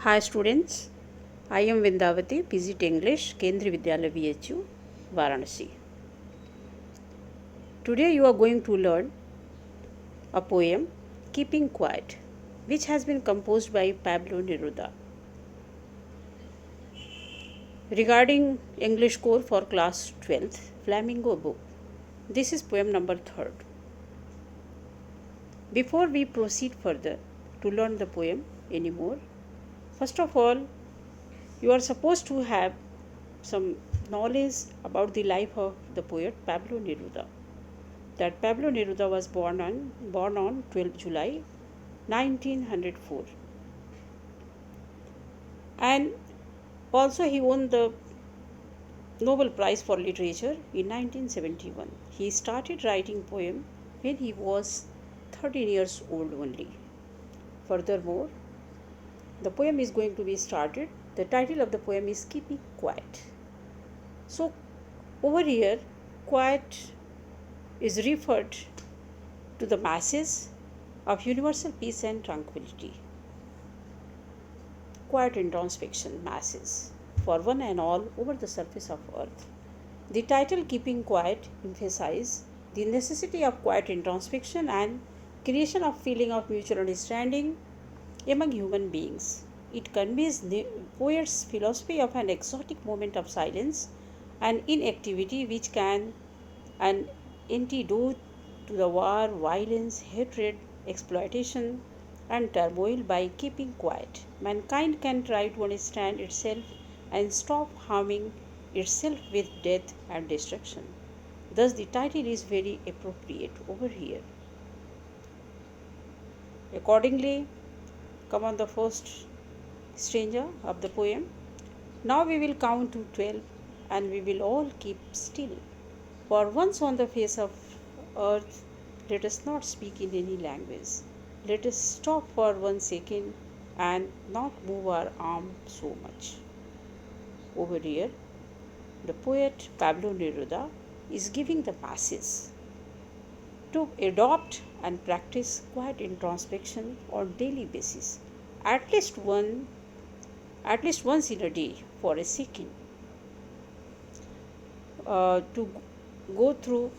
Hi students, I am Vindavati, PGT English, Kendriya Vidyalaya VHU, Varanasi. Today you are going to learn a poem, Keeping Quiet, which has been composed by Pablo Neruda. Regarding English core for class 12th, Flamingo book. This is poem number 3rd. Before we proceed further to learn the poem anymore, first of all, you are supposed to have some knowledge about the life of the poet Pablo Neruda. That Pablo Neruda was born on 12 July 1904, and also he won the Nobel Prize for Literature in 1971. He started writing poem when he was 13 years old only. Furthermore, the poem is going to be started. The title of the poem is Keeping Quiet. So over here, quiet is referred to the masses of universal peace and tranquility. Quiet introspection masses for one and all over the surface of earth. The title Keeping Quiet emphasizes the necessity of quiet introspection and creation of feeling of mutual understanding among human beings. It conveys the poet's philosophy of an exotic moment of silence and inactivity which can an antidote to the war, violence, hatred, exploitation, and turmoil. By keeping quiet, mankind can try to understand itself and stop harming itself with death and destruction. Thus, the title is very appropriate over here. Accordingly, come on the first stanza of the poem. Now we will count to 12 and we will all keep still. For once on the face of earth, let us not speak in any language. Let us stop for 1 second and not move our arm so much. Over here, the poet Pablo Neruda is giving the masses to adopt and practice quiet introspection on daily basis, at least once in a day for a second, to go through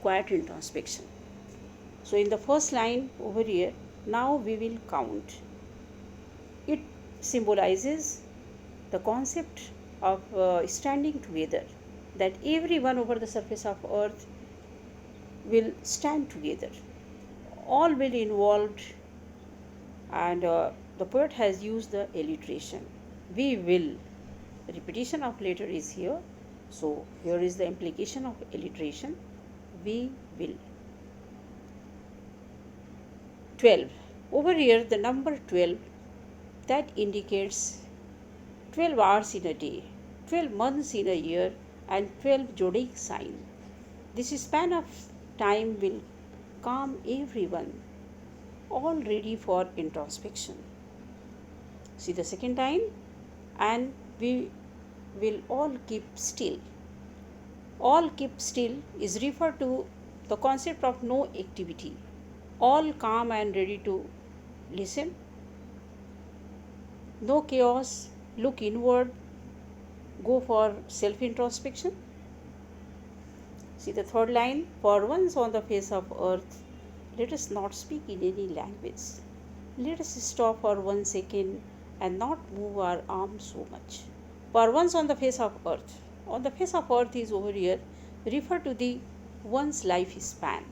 quiet introspection. So in the first line over here, now we will count. It symbolizes the concept of standing together, that everyone over the surface of earth will stand together. All will involved, and the poet has used the alliteration. We will. The repetition of letter is here. So here is the implication of alliteration. We will. 12. Over here, the number 12 that indicates 12 hours in a day, 12 months in a year, and 12 zodiac signs. This span of time will calm everyone, all ready for introspection. See the second time, and we will all keep still. All keep still is referred to the concept of no activity. All calm and ready to listen. No chaos, look inward, go for self introspection. See the third line, for once on the face of earth, let us not speak in any language. Let us stop for 1 second and not move our arms so much. For once on the face of earth. On the face of earth is over here refer to the one's life span.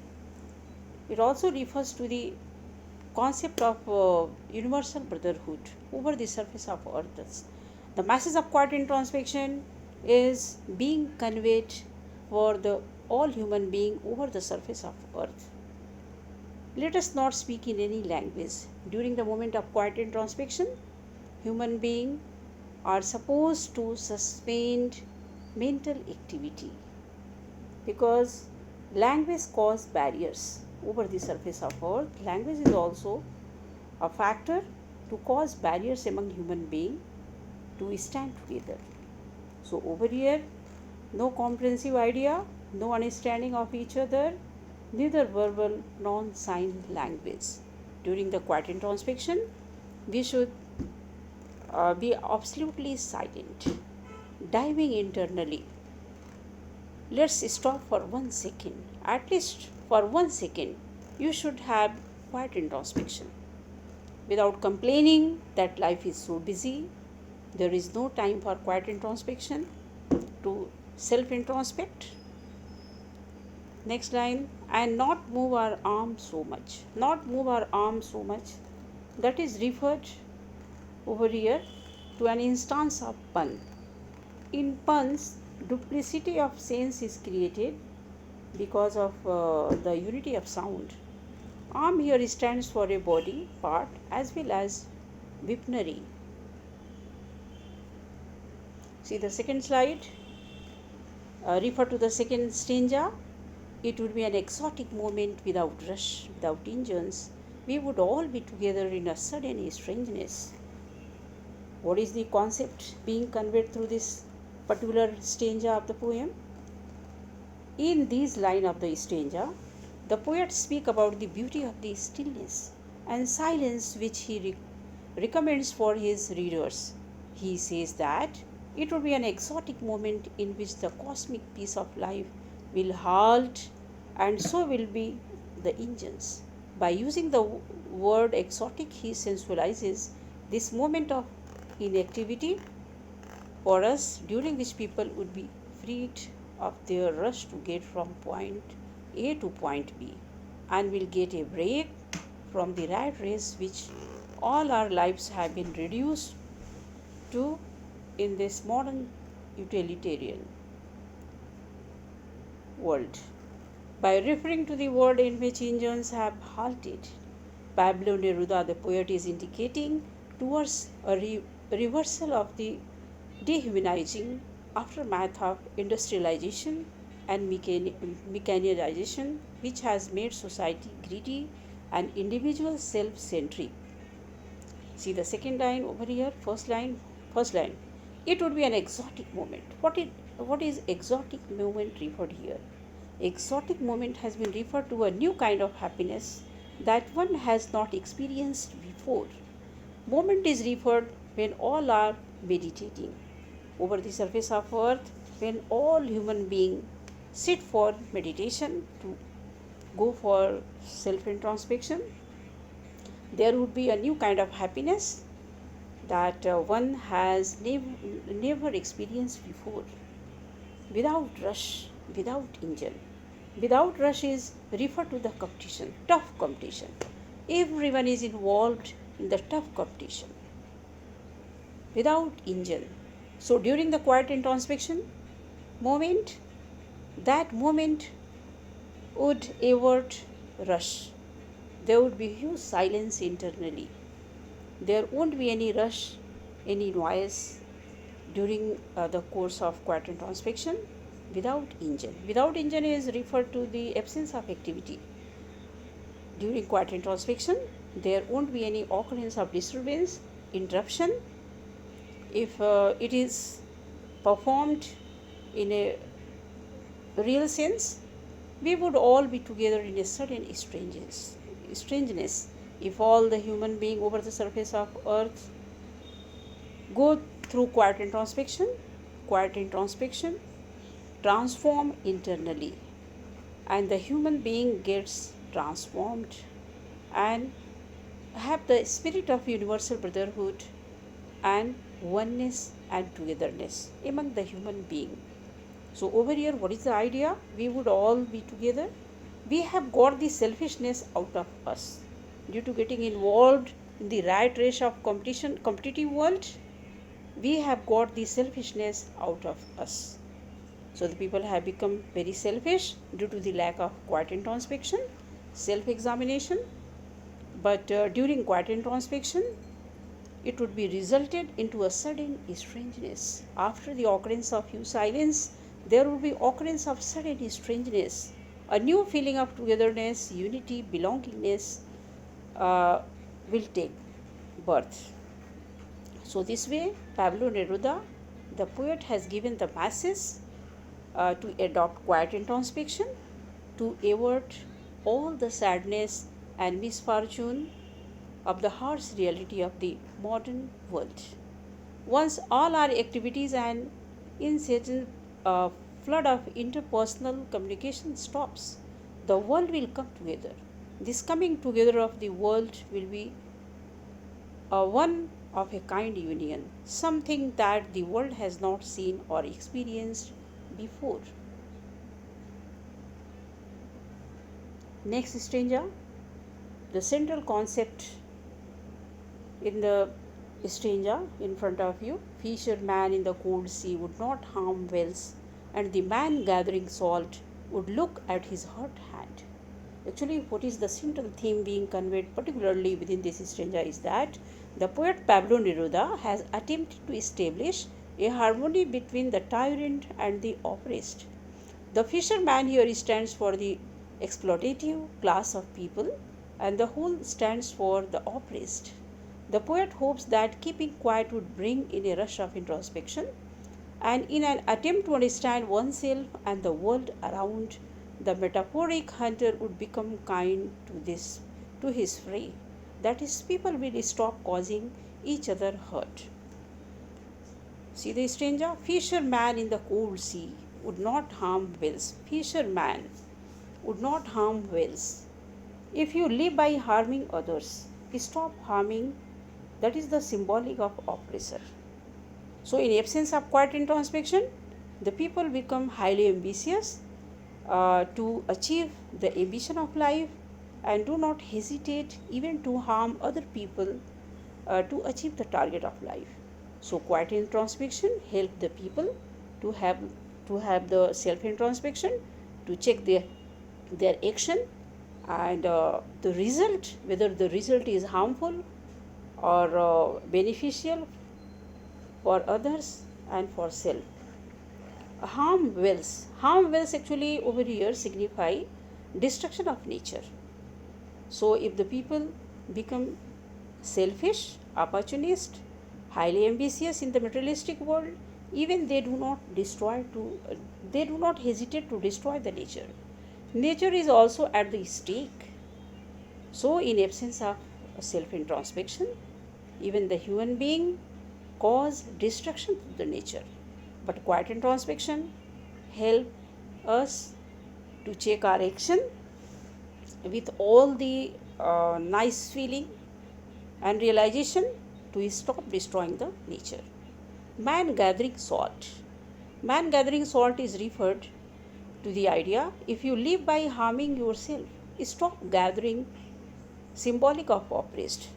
It also refers to the concept of universal brotherhood over the surface of earth. The masses of quiet introspection is being conveyed for the all human being over the surface of earth. Let us not speak in any language. During the moment of quiet introspection, human beings are supposed to suspend mental activity, because language causes barriers over the surface of earth. Language is also a factor to cause barriers among human beings to stand together. So over here, no comprehensive idea, no understanding of each other, neither verbal nor sign language. During the quiet introspection, we should be absolutely silent, diving internally. Let's stop for 1 second. At least for 1 second, you should have quiet introspection. Without complaining that life is so busy, there is no time for quiet introspection to self introspect. Next line, and not move our arms so much. Not move our arms so much. That is referred over here to an instance of pun. In puns, duplicity of sense is created because of the unity of sound. Arm here stands for a body part as well as weaponry. See the second slide. Refer to the second stanza. It would be an exotic moment without rush, without engines. We would all be together in a sudden strangeness. What is the concept being conveyed through this particular stanza of the poem? In these lines of the stanza, the poet speaks about the beauty of the stillness and silence which he recommends for his readers. He says that it would be an exotic moment in which the cosmic peace of life will halt, and so will be the engines. By using the word exotic, he sensualizes this moment of inactivity for us, during which people would be freed of their rush to get from point A to point B and will get a break from the rat race which all our lives have been reduced to in this modern utilitarian world. By referring to the world in which engines have halted, Pablo Neruda, the poet, is indicating towards a reversal of the dehumanizing aftermath of industrialization and mechanization, which has made society greedy and individual self-centric. See the second line over here, first line. It would be an exotic moment. What is exotic moment referred here? Exotic moment has been referred to a new kind of happiness that one has not experienced before. Moment is referred when all are meditating over the surface of earth, when all human beings sit for meditation to go for self introspection. There would be a new kind of happiness that one has never experienced before, without rush, without engine. Without rush is referred to the competition, tough competition. Everyone is involved in the tough competition without engine. So during the quiet introspection moment, that moment would avert rush. There would be huge silence internally. There won't be any rush, any noise during the course of quiet introspection without engine. Without engine is referred to the absence of activity. During quiet introspection, there won't be any occurrence of disturbance, interruption. If it is performed in a real sense, we would all be together in a certain strangeness. If all the human beings over the surface of earth go through quiet introspection transform internally, and the human being gets transformed and have the spirit of universal brotherhood and oneness and togetherness among the human being. So over here, what is the idea? We would all be together. We have got the selfishness out of us due to getting involved in the rat race of competitive world. We have got the selfishness out of us. So the people have become very selfish due to the lack of quiet introspection, self-examination. But during quiet introspection, it would be resulted into a sudden strangeness. After the occurrence of huge silence, there would be occurrence of sudden strangeness, a new feeling of togetherness, unity, belongingness will take birth. So this way, Pablo Neruda, the poet, has given the masses to adopt quiet introspection to avert all the sadness and misfortune of the harsh reality of the modern world. Once all our activities and incessant uh, flood of interpersonal communication stops, the world will come together. This coming together of the world will be a one of a kind union, something that the world has not seen or experienced before. Next, stranger, the central concept in the stranger in front of you, fisherman in the cold sea would not harm whales, and the man gathering salt would look at his hurt hand. Actually, what is the central theme being conveyed particularly within this stranger is that the poet Pablo Neruda has attempted to establish a harmony between the tyrant and the oppressed. The fisherman here stands for the exploitative class of people, and the whole stands for the oppressed. The poet hopes that keeping quiet would bring in a rush of introspection, and in an attempt to understand oneself and the world around, the metaphoric hunter would become kind to his prey. That is, people will stop causing each other hurt. See the stranger? Fisherman in the cold sea would not harm whales. Fisherman would not harm whales. If you live by harming others, stop harming. That is the symbolic of oppressor. So, in absence of quiet introspection, the people become highly ambitious to achieve the ambition of life and do not hesitate even to harm other people to achieve the target of life. So, quiet introspection help the people to have the self introspection, to check their action, and the result, whether the result is harmful or beneficial for others and for self. Harm wells actually over here signify destruction of nature. So if the people become selfish, opportunist, highly ambitious in the materialistic world, even they do not hesitate to destroy the nature. Nature is also at the stake. So in absence of self introspection, even the human being cause destruction to the nature. But quiet introspection help us to check our action with all the nice feeling and realization to stop destroying the nature. Man gathering salt. Man gathering salt is referred to the idea if you live by harming yourself, stop gathering, symbolic of oppressed.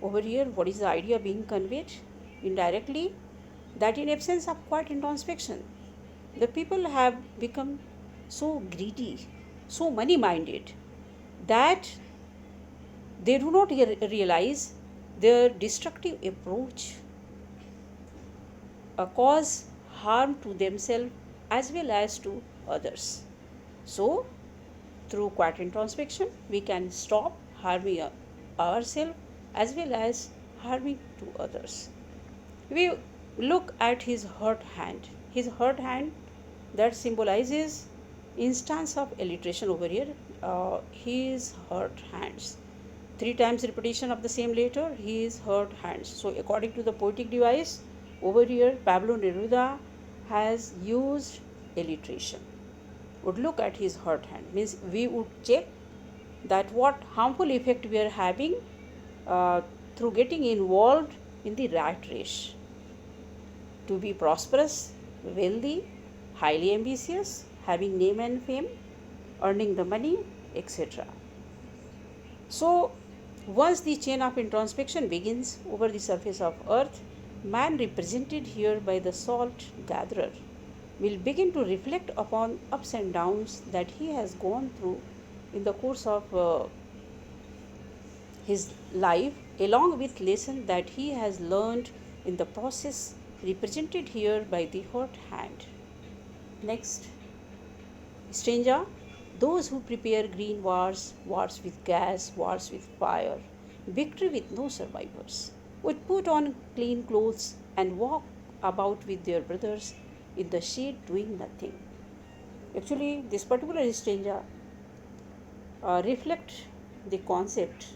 Over here, what is the idea being conveyed? Indirectly, that in absence of quiet introspection, the people have become so greedy, so money minded, that they do not realize their destructive approach cause harm to themselves as well as to others. So, through quiet introspection, we can stop harming ourselves as well as harming to others. We look at his hurt hand. His hurt hand, that symbolizes instance of alliteration over here. His hurt hands. 3 times repetition of the same letter. His hurt hands. So according to the poetic device, over here Pablo Neruda has used alliteration. Would look at his hurt hand, means we would check that what harmful effect we are having through getting involved in the rat race. To be prosperous, wealthy, highly ambitious, having name and fame, earning the money, etc. So, once the chain of introspection begins over the surface of earth, man, represented here by the salt gatherer, will begin to reflect upon ups and downs that he has gone through in the course of his life, along with lessons that he has learned in the process, represented here by the hurt hand. Next, stranger, those who prepare green wars, wars with gas, wars with fire, victory with no survivors, would put on clean clothes and walk about with their brothers in the shade doing nothing. Actually, this particular stranger reflect the concept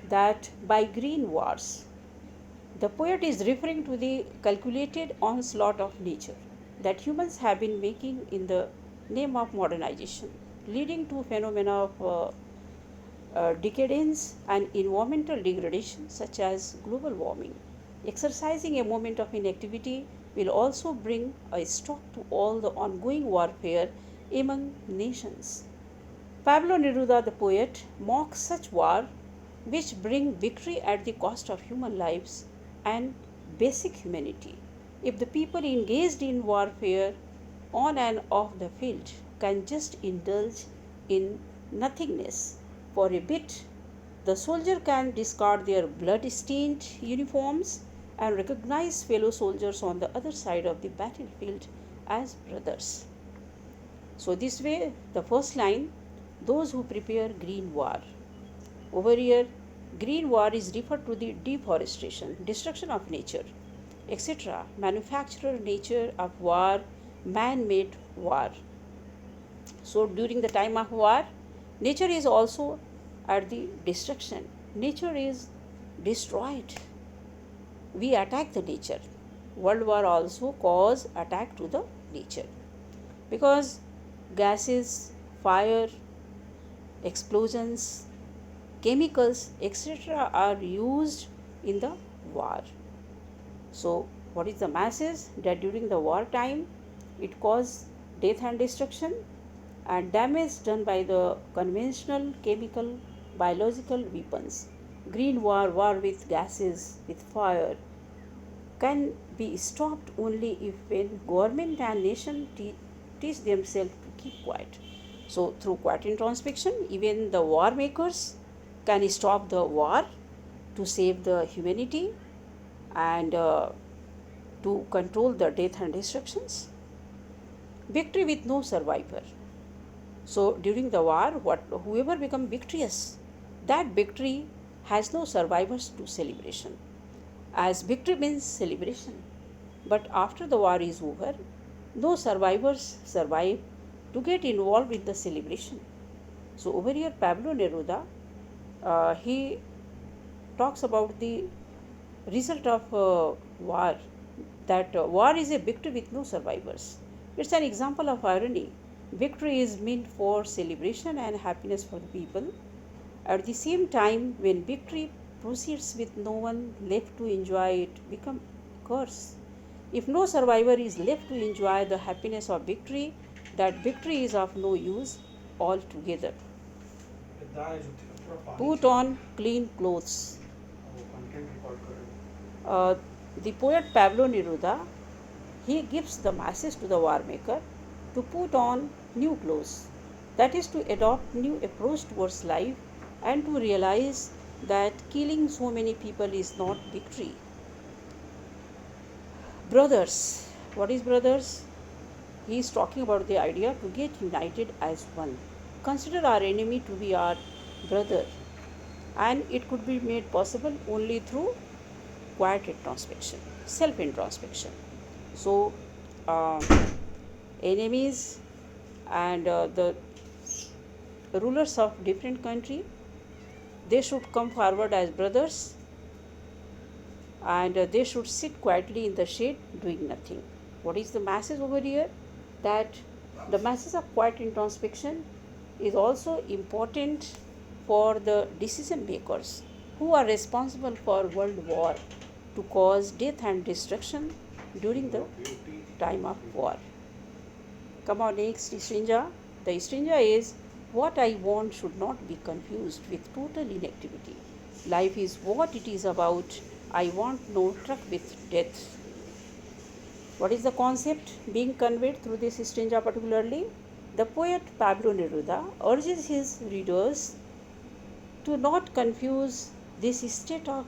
that by green wars, The poet is referring to the calculated onslaught of nature that humans have been making in the name of modernization, leading to phenomena of decadence and environmental degradation such as global warming. Exercising a moment of inactivity will also bring a stop to all the ongoing warfare among nations. Pablo Neruda, the poet, mocks such war which bring victory at the cost of human lives and basic humanity. If the people engaged in warfare on and off the field can just indulge in nothingness for a bit, the soldier can discard their blood-stained uniforms and recognize fellow soldiers on the other side of the battlefield as brothers. So, this way, the first line, those who prepare green war. Over here, green war is referred to the deforestation, destruction of nature, etc. Manufacturer nature of war, man-made war. So, during the time of war, nature is also at the destruction. Nature is destroyed. We attack the nature. World war also cause attack to the nature because gases, fire, explosions, chemicals, etc. are used in the war. So, what is the masses? That during the war time, it caused death and destruction and damage done by the conventional chemical biological weapons. Green war, war with gases, with fire, can be stopped only if when government and nation teach themselves to keep quiet. So, through quiet introspection, even the war makers can stop the war to save the humanity and to control the death and destructions. Victory with no survivor. So, during the war, whoever become victorious, that victory has no survivors to celebration. As victory means celebration, but after the war is over, no survivors survive to get involved in the celebration. So over here, Pablo Neruda, he talks about the result of war, that war is a victory with no survivors. It's an example of irony. Victory is meant for celebration and happiness for the people. At the same time, when victory proceeds with no one left to enjoy, it becomes a curse. If no survivor is left to enjoy the happiness of victory, that victory is of no use altogether. Put on clean clothes. The poet Pablo Neruda, he gives the message to the war maker to put on new clothes. That is to adopt new approach towards life and to realize that killing so many people is not victory. Brothers. What is brothers? He is talking about the idea to get united as one. Consider our enemy to be our brother, and it could be made possible only through quiet introspection, self introspection. So, enemies and the rulers of different country, they should come forward as brothers and they should sit quietly in the shade doing nothing. What is the message over here? That the message of quiet introspection is also important for the decision makers who are responsible for world war to cause death and destruction during the time of war. Come on, next strinja. The strinja is what I want should not be confused with total inactivity. Life is what it is about. I want no truck with death. What is the concept being conveyed through this strinja particularly? The poet Pablo Neruda urges his readers to not confuse this state of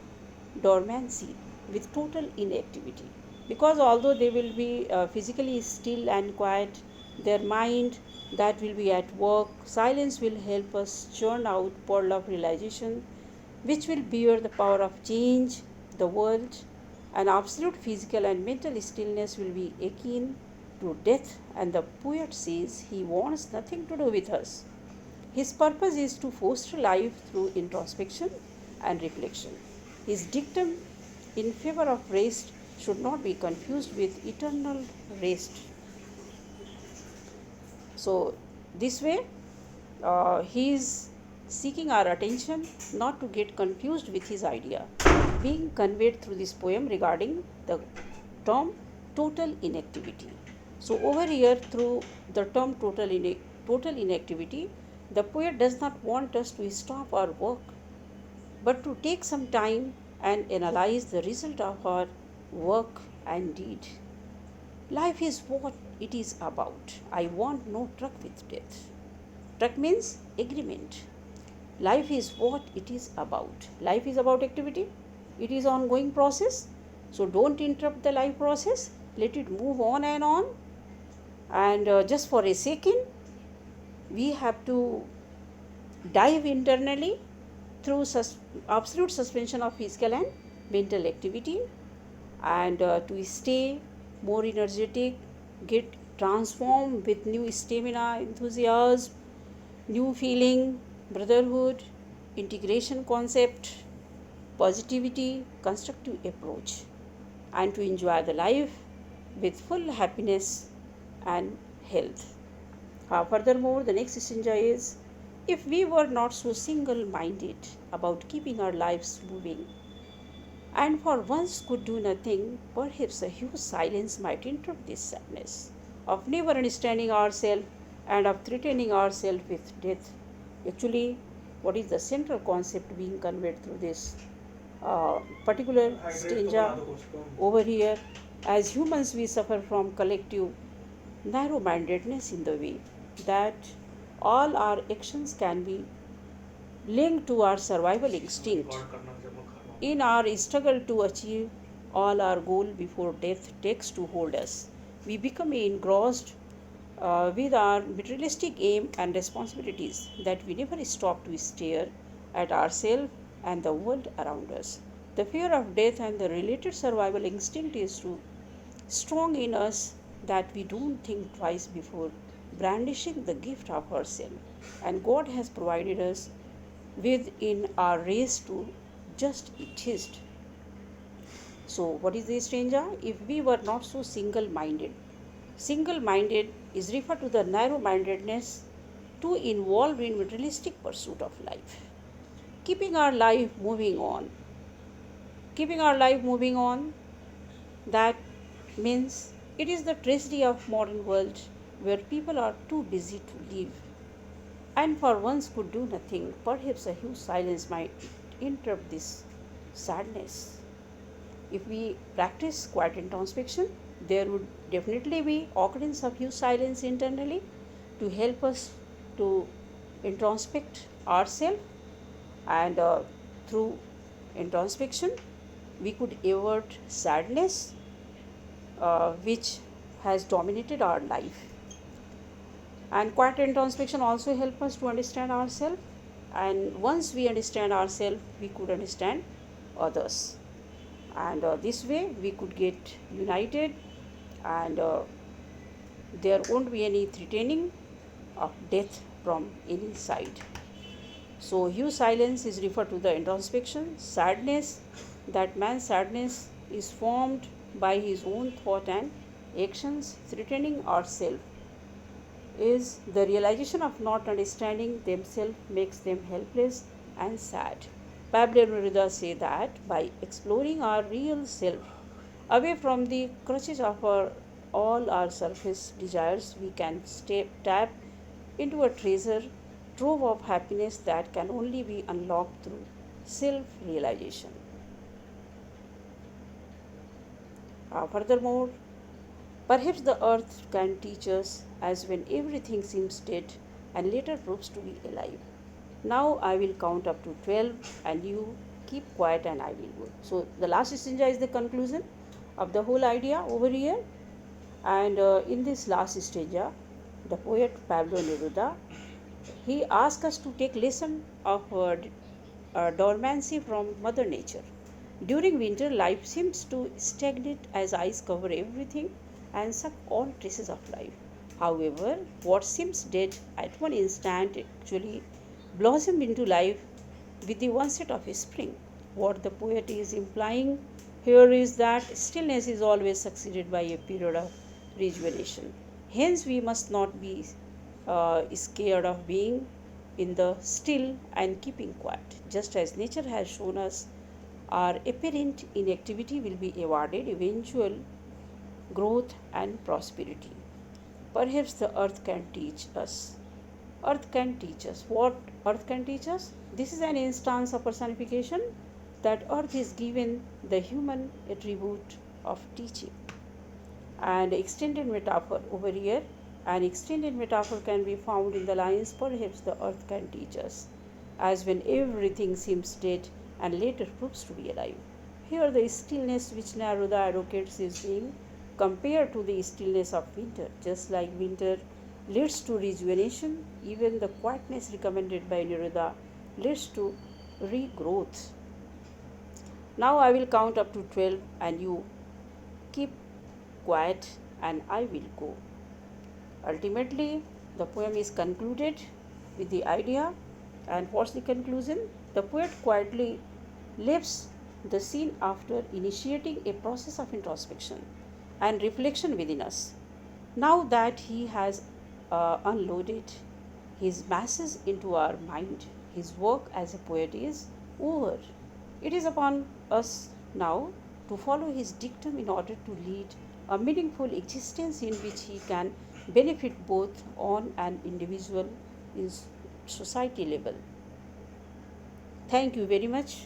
dormancy with total inactivity, because although they will be physically still and quiet, their mind that will be at work. Silence will help us churn out pearl of realization which will bear the power of change the world. An absolute physical and mental stillness will be akin to death, and the poet says he wants nothing to do with us. His purpose is to foster life through introspection and reflection. His dictum in favor of rest should not be confused with eternal rest. So, this way, he is seeking our attention not to get confused with his idea being conveyed through this poem regarding the term total inactivity. So, over here, through the term total inactivity, the poet does not want us to stop our work but to take some time and analyze the result of our work and deed. Life is what it is about. I want no truck with death. Truck means agreement. Life is what it is about. Life is about activity. It is ongoing process. So don't interrupt the life process. Let it move on and on. And just for a second, we have to dive internally through absolute suspension of physical and mental activity, and to stay more energetic, get transformed with new stamina, enthusiasm, new feeling, brotherhood, integration concept, positivity, constructive approach, and to enjoy the life with full happiness and health. Furthermore, the next stanza is, if we were not so single minded about keeping our lives moving, and for once could do nothing, perhaps a huge silence might interrupt this sadness of never understanding ourselves and of threatening ourselves with death. Actually, what is the central concept being conveyed through this particular stanza over here? As humans, we suffer from collective narrow mindedness in the way that all our actions can be linked to our survival instinct. In our struggle to achieve all our goal before death takes to hold us, we become engrossed with our materialistic aim and responsibilities that we never stop to stare at ourselves and the world around us. The fear of death and the related survival instinct is too strong in us that we don't think twice before brandishing the gift of ourselves, and God has provided us with in our race to just exist. So, what is this stanza? If we were not so single minded is referred to the narrow mindedness too involved in materialistic pursuit of life. Keeping our life moving on. Keeping our life moving on, that means it is the tragedy of modern world where people are too busy to live and for once could do nothing. Perhaps a huge silence might interrupt this sadness. If we practice quiet introspection, there would definitely be occurrence of huge silence internally to help us to introspect ourselves, and through introspection we could avert sadness which has dominated our life. And quiet introspection also help us to understand ourselves, and once we understand ourselves we could understand others, and this way we could get united, and there won't be any threatening of death from any side. So huge silence is referred to the introspection. Sadness, that man's sadness is formed by his own thought and actions threatening ourselves, is the realization of not understanding themselves makes them helpless and sad. Pablo Neruda say that by exploring our real self away from the crutches of all our surface desires, we can tap into a treasure trove of happiness that can only be unlocked through self realization. Furthermore, perhaps the earth can teach us as when everything seems dead and later proves to be alive. Now I will count up to 12 and you keep quiet and I will go. So the last stanza is the conclusion of the whole idea over here. And in this last stanza, the poet Pablo Neruda, he asks us to take lesson of dormancy from Mother Nature. During winter, life seems to stagnate as ice cover everything and suck all traces of life. However, what seems dead at one instant actually blossomed into life with the onset of spring. What the poet is implying here is that stillness is always succeeded by a period of rejuvenation. Hence, we must not be scared of being in the still and keeping quiet. Just as nature has shown us, our apparent inactivity will be awarded eventual growth and prosperity. Perhaps the earth can teach us. Earth can teach us. What earth can teach us? This is an instance of personification that earth is given the human attribute of teaching. And extended metaphor over here, an extended metaphor can be found in the lines, perhaps the earth can teach us, as when everything seems dead and later proves to be alive. Here the stillness which Neruda advocates is being compared to the stillness of winter. Just like winter leads to rejuvenation, even the quietness recommended by Neruda leads to regrowth. Now I will count up to 12 and you keep quiet and I will go. Ultimately, the poem is concluded with the idea, and what's the conclusion? The poet quietly leaves the scene after initiating a process of introspection and reflection within us. Now that he has unloaded his masses into our mind, his work as a poet is over. It is upon us now to follow his dictum in order to lead a meaningful existence in which he can benefit both on an individual in society level. Thank you very much.